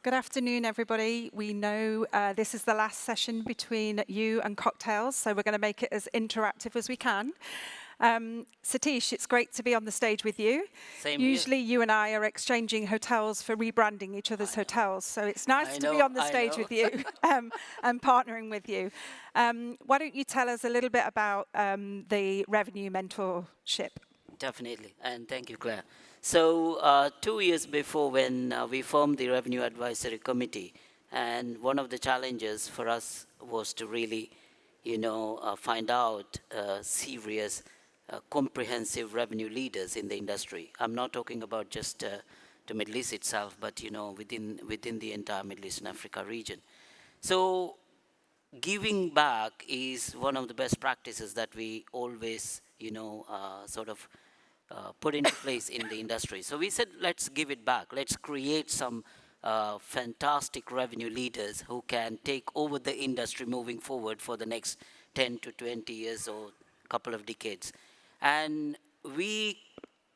Good afternoon, everybody. We know this is the last session between you and cocktails, so we're going to make it as interactive as we can. Sathis, it's great to be on the stage with you. Same Usually here. you and I are exchanging hotels for rebranding each other's hotels, so it's nice to be on the stage with you and partnering with you. Why don't you tell us a little bit about the revenue mentorship? Definitely, and thank you, Claire. So 2 years before when we formed the Revenue Advisory Committee, and one of the challenges for us was to really, find out serious, comprehensive revenue leaders in the industry. I'm not talking about just the Middle East itself, but, within the entire Middle East and Africa region. So giving back is one of the best practices that we always, put into place in the industry. So we said, let's give it back. Let's create some fantastic revenue leaders who can take over the industry moving forward for the next 10 to 20 years or a couple of decades. And we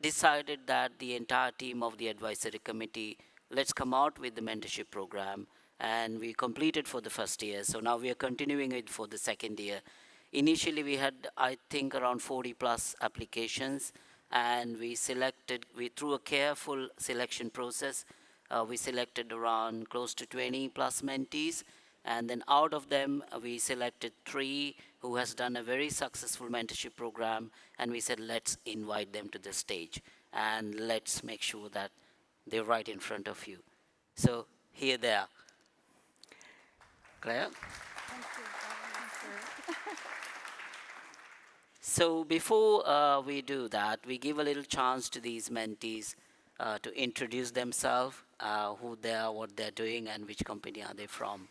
decided that the entire team of the advisory committee, let's come out with the mentorship program. And we completed for the first year. So now we are continuing it for the second year. Initially, we had, I think, around 40 plus applications. And through a careful selection process, we selected around close to 20 plus mentees. And then out of them, we selected 3 who has done a very successful mentorship program. And we said, let's invite them to the stage. And let's make sure that they're right in front of you. So here they are. Claire? Thank you. So before we do that, we give a little chance to these mentees to introduce themselves, who they are, what they're doing, and which company are they from.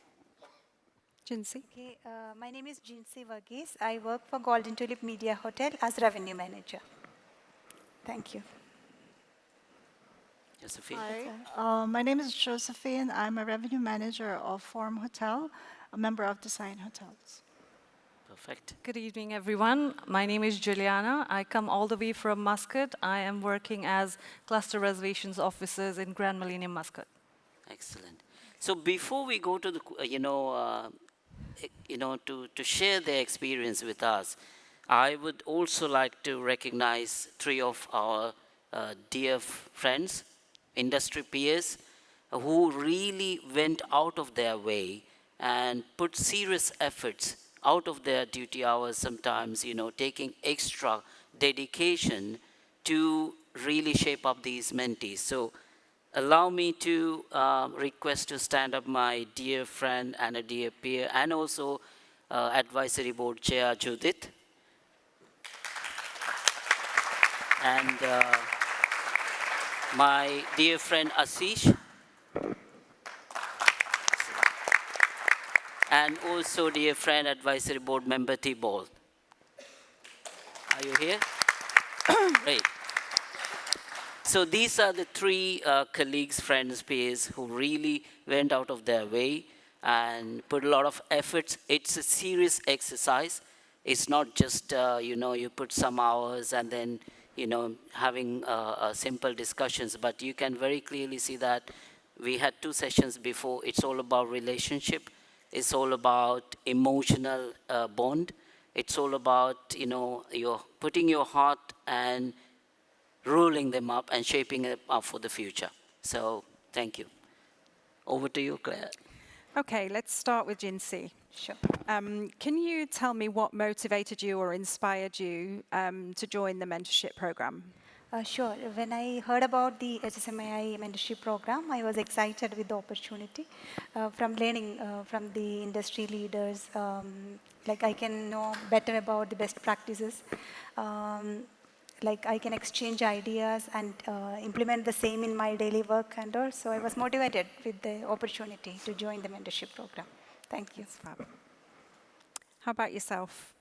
Jinsy? Okay, my name is Jinsy Varghese. I work for Golden Tulip Media Hotel as revenue manager. Thank you. Josephine? Hi, my name is Josephine. I'm a revenue manager of Forum Hotel, a member of Design Hotels. Perfect. Good evening, everyone. My name is Juliana. I come all the way from Muscat. I am working as cluster reservations officers in Grand Millennium, Muscat. Excellent. So before we go to the, to share their experience with us, I would also like to recognize 3 of our dear friends, industry peers, who really went out of their way and put serious efforts out of their duty hours sometimes, taking extra dedication to really shape up these mentees. So allow me to request to stand up my dear friend and a dear peer, and also advisory board chair, Judith. And my dear friend, Ashish. And also dear friend, advisory board member, T-Ball. Are you here? Great. So these are the 3 colleagues, friends, peers who really went out of their way and put a lot of efforts. It's a serious exercise. It's not just, you put some hours and then, having simple discussions, but you can very clearly see that we had 2 sessions before. It's all about relationship. It's all about emotional bond. It's all about, you're putting your heart and rolling them up and shaping them up for the future. So thank you. Over to you, Claire. Okay, let's start with Jinsy. Sure. Can you tell me what motivated you or inspired you to join the mentorship program? Sure. When I heard about the HSMAI mentorship program, I was excited with the opportunity from learning from the industry leaders. Like I can know better about the best practices. Like I can exchange ideas and implement the same in my daily work and all. So I was motivated with the opportunity to join the mentorship program. Thank you. How about yourself?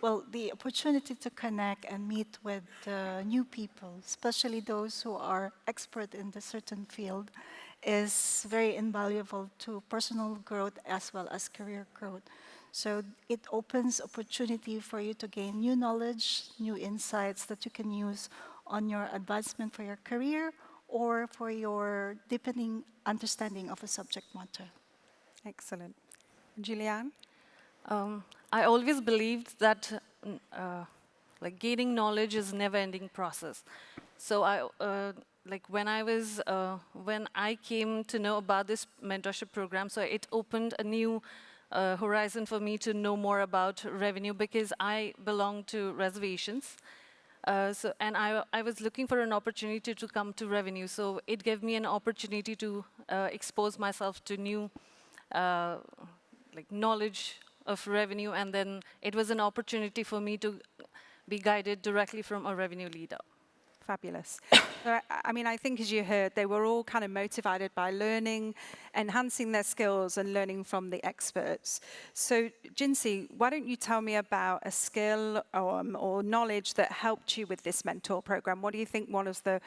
Well, the opportunity to connect and meet with new people, especially those who are expert in a certain field, is very invaluable to personal growth as well as career growth. So it opens opportunity for you to gain new knowledge, new insights that you can use on your advancement for your career or for your deepening understanding of a subject matter. Excellent. Juliana? I always believed that like gaining knowledge is a never-ending process. So when I came to know about this mentorship program, so it opened a new horizon for me to know more about revenue, because I belong to reservations. And I was looking for an opportunity to come to revenue. So it gave me an opportunity to expose myself to new knowledge of revenue, and then it was an opportunity for me to be guided directly from a revenue leader. Fabulous. So, I mean, I think as you heard, they were all kind of motivated by learning, enhancing their skills and learning from the experts. So Jinsey, why don't you tell me about a skill or knowledge that helped you with this mentor program? What do you think one of the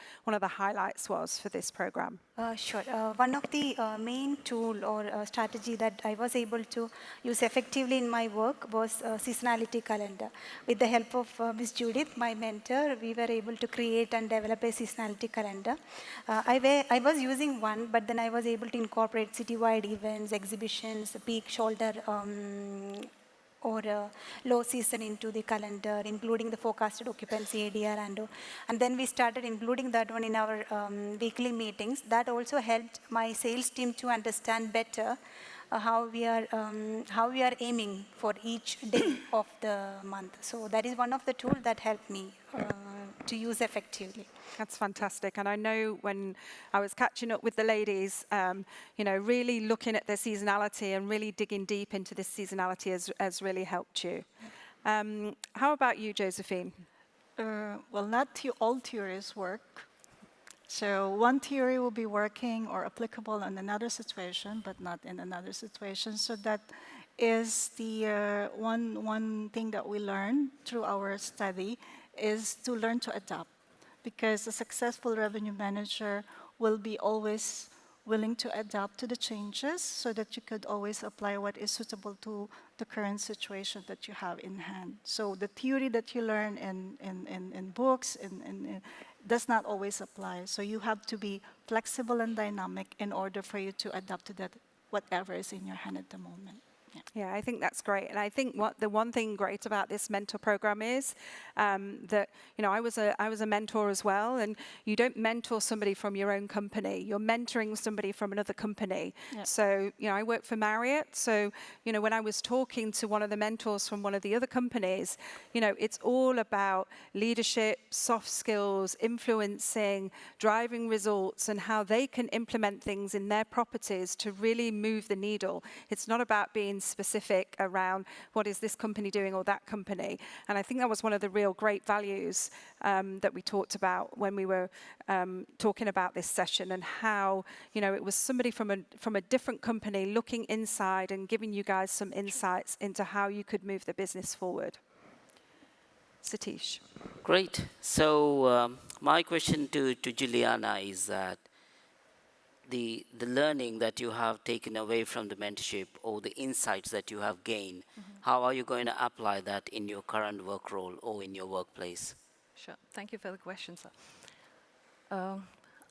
highlights was for this program? Sure. One of the main tool or strategy that I was able to use effectively in my work was seasonality calendar. With the help of Ms. Judith, my mentor, we were able to create and develop a seasonality calendar. I was using one, but then I was able to incorporate citywide events, exhibitions, peak, shoulder, or low season into the calendar, including the forecasted occupancy ADR, and then we started including that one in our weekly meetings. That also helped my sales team to understand better how we are aiming for each day of the month. So that is one of the tools that helped me to use effectively. That's fantastic. And I know when I was catching up with the ladies, really looking at their seasonality and really digging deep into this seasonality has really helped you. How about you, Josephine? Well, not all theories work. So one theory will be working or applicable in another situation, but not in another situation. So that is the one thing that we learned through our study, is to learn to adapt. Because a successful revenue manager will be always willing to adapt to the changes, so that you could always apply what is suitable to the current situation that you have in hand. So the theory that you learn in books does not always apply. So you have to be flexible and dynamic in order for you to adapt to that, whatever is in your hand at the moment. Yeah, I think that's great. And I think the one thing great about this mentor program is that, I was a mentor as well, and you don't mentor somebody from your own company. You're mentoring somebody from another company. Yeah. So, I work for Marriott. So, when I was talking to one of the mentors from one of the other companies, it's all about leadership, soft skills, influencing, driving results, and how they can implement things in their properties to really move the needle. It's not about being specific around what is this company doing or that company. And I think that was one of the real great values that we talked about when we were talking about this session, and how it was somebody from a different company looking inside and giving you guys some insights into how you could move the business forward. Sathis. Great. So my question to Juliana is that the learning that you have taken away from the mentorship, or the insights that you have gained, how are you going to apply that in your current work role or in your workplace? Sure. Thank you for the question, sir.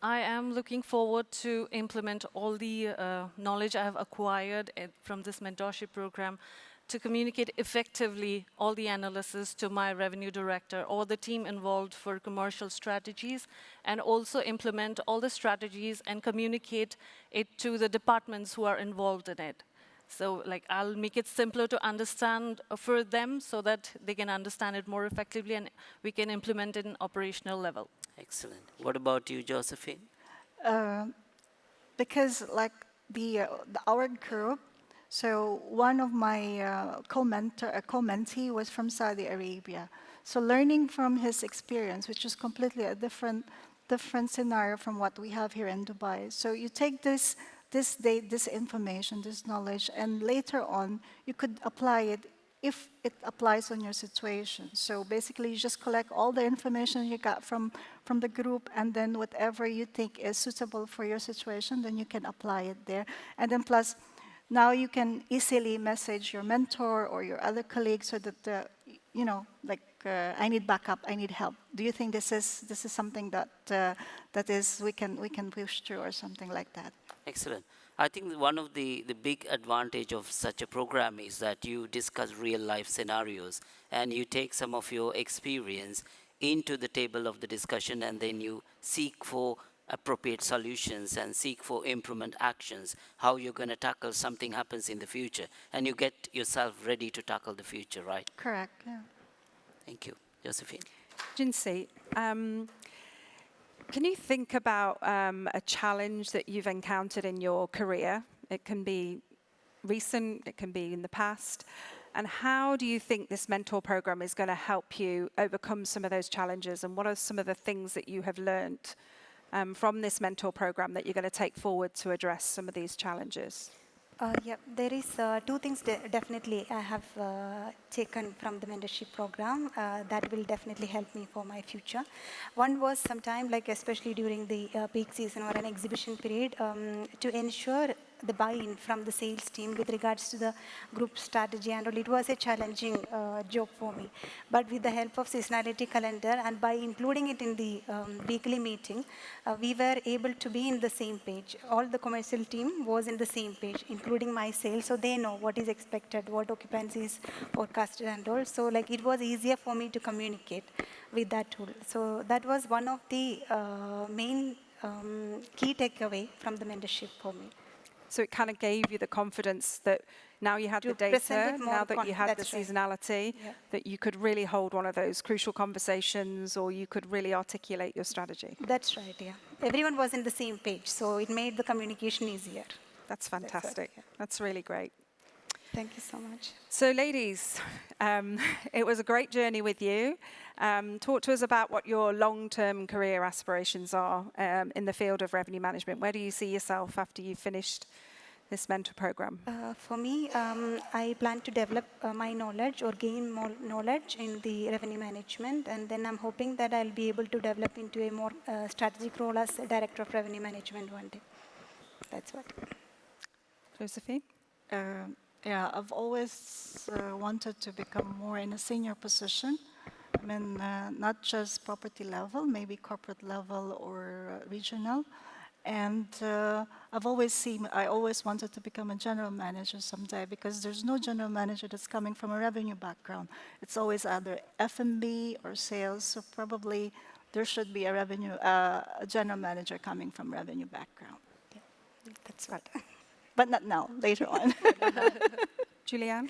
I am looking forward to implement all the knowledge I have acquired from this mentorship program to communicate effectively all the analysis to my revenue director or the team involved for commercial strategies, and also implement all the strategies and communicate it to the departments who are involved in it. So I'll make it simpler to understand for them, so that they can understand it more effectively and we can implement it in operational level. Excellent. What about you, Josephine? Because our group, so one of my co-mentee was from Saudi Arabia. So learning from his experience, which is completely a different scenario from what we have here in Dubai. So you take this information, this knowledge, and later on you could apply it if it applies on your situation. So basically you just collect all the information you got from the group, and then whatever you think is suitable for your situation, then you can apply it there. And then plus, now you can easily message your mentor or your other colleagues, so that I need backup, I need help. Do you think this is something that we can push through or something like that? Excellent. I think that one of the big advantage of such a program is that you discuss real life scenarios and you take some of your experience into the table of the discussion, and then you seek for appropriate solutions and seek for improvement actions, how you're going to tackle something happens in the future, and you get yourself ready to tackle the future, right? Correct, yeah. Thank you. Josephine. Jinsi, can you think about a challenge that you've encountered in your career? It can be recent, it can be in the past. And how do you think this mentor program is going to help you overcome some of those challenges? And what are some of the things that you have learned from this mentor program that you're going to take forward to address some of these challenges? Yeah, there is two things definitely I have taken from the mentorship program that will definitely help me for my future. One was sometime, like especially during the peak season or an exhibition period, to ensure the buy-in from the sales team with regards to the group strategy and all. It was a challenging job for me. But with the help of seasonality calendar and by including it in the weekly meeting, we were able to be in the same page. All the commercial team was in the same page, including my sales, so they know what is expected, what occupancy is forecasted and all. So like it was easier for me to communicate with that tool. So that was one of the main key takeaway from the mentorship for me. So it kind of gave you the confidence that now you had the data, now that you had the seasonality, that you could really hold one of those crucial conversations, or you could really articulate your strategy. That's right, yeah. Everyone was in the same page, so it made the communication easier. That's fantastic. That's really great. Thank you so much. So ladies, it was a great journey with you. Talk to us about what your long-term career aspirations are in the field of revenue management. Where do you see yourself after you've finished this mentor program? For me, I plan to develop my knowledge or gain more knowledge in the revenue management, and then I'm hoping that I'll be able to develop into a more strategic role as a director of revenue management one day. That's what. Josephine? Yeah, I've always wanted to become more in a senior position. I mean, not just property level, maybe corporate level or regional. And I always wanted to become a general manager someday, because there's no general manager that's coming from a revenue background. It's always either F&B or sales, so probably there should be a general manager coming from revenue background. Yeah, that's what. But not now, later on. Juliana?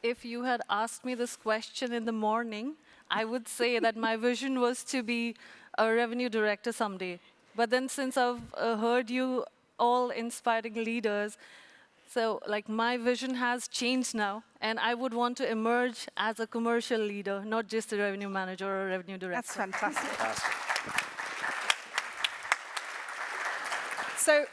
If you had asked me this question in the morning, I would say that my vision was to be a revenue director someday. But then since I've heard you all inspiring leaders, so like my vision has changed now, and I would want to emerge as a commercial leader, not just a revenue manager or a revenue director. That's fantastic. So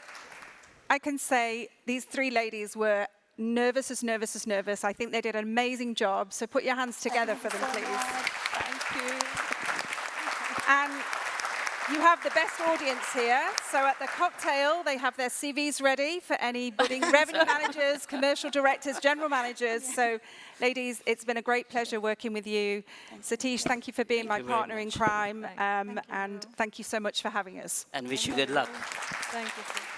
I can say these three ladies were nervous. I think they did an amazing job. So put your hands together for them, please. Thank you. And you have the best audience here. So at the cocktail, they have their CVs ready for any budding revenue managers, commercial directors, general managers. So ladies, it's been a great pleasure working with you. Sathis, thank you for being my partner in crime. And thank you so much for having us. And wish you good luck. Thank you.